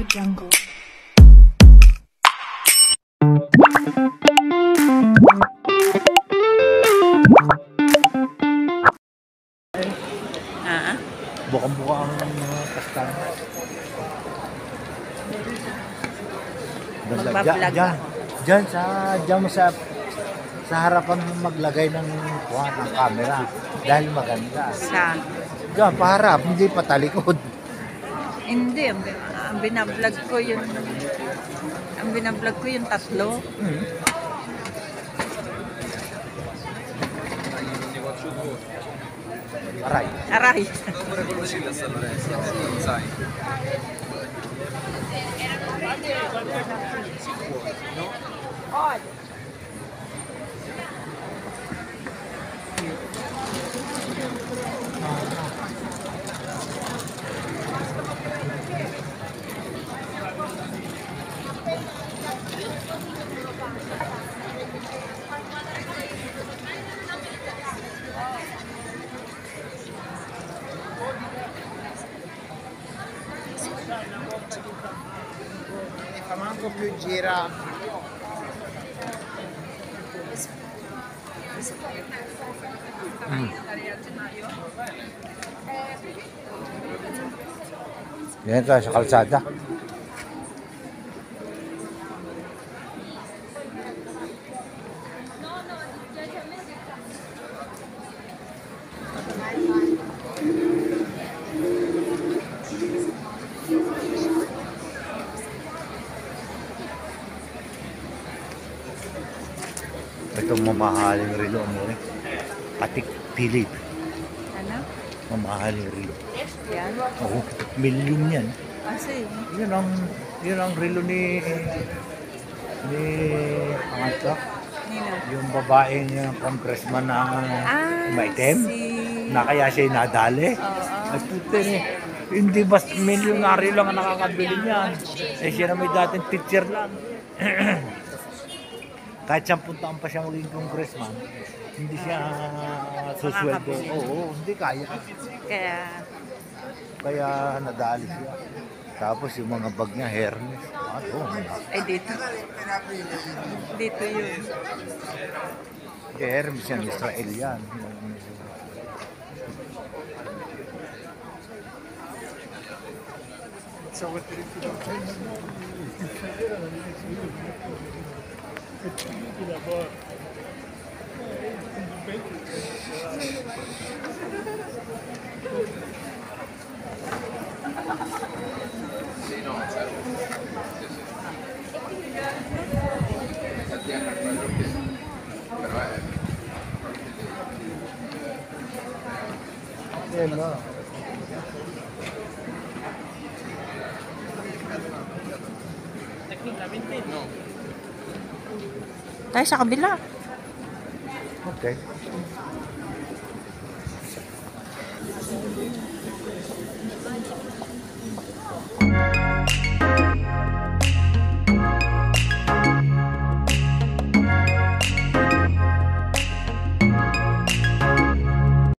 Jungle. Bukang-buka ang kastahan. Diyan mo sa harapan mo maglagay ng camera dahil maganda. Saan? Diyan, paharap, hindi patalikod. Hindi, ang binablog ko yung tatlo. Aray. Aray. Manco più gira. Yan tayo sa kalsada. Itong mamahaling relo mo rin. Patik Philip. Ano? Mamahaling relo. Yan? Oo, milyon yan. Kasi, Yun ang relo ni Pangatlo. Nino? Yung babaeng congressman na maitim. Na kaya siya nadali. At hindi bas milyonaryo lang ang nakakabili niyan. Eh siya na may dating teacher lang. Kahit 10 taon pa siya maging congressman, hindi siya susweldo. Oo, hindi kaya. Kaya nadali siya. Tapos yung mga bag niya, Hermes. Ay, dito. Dito yun. Hermes yan, Israel yan. Tayo sa kabila. Okay.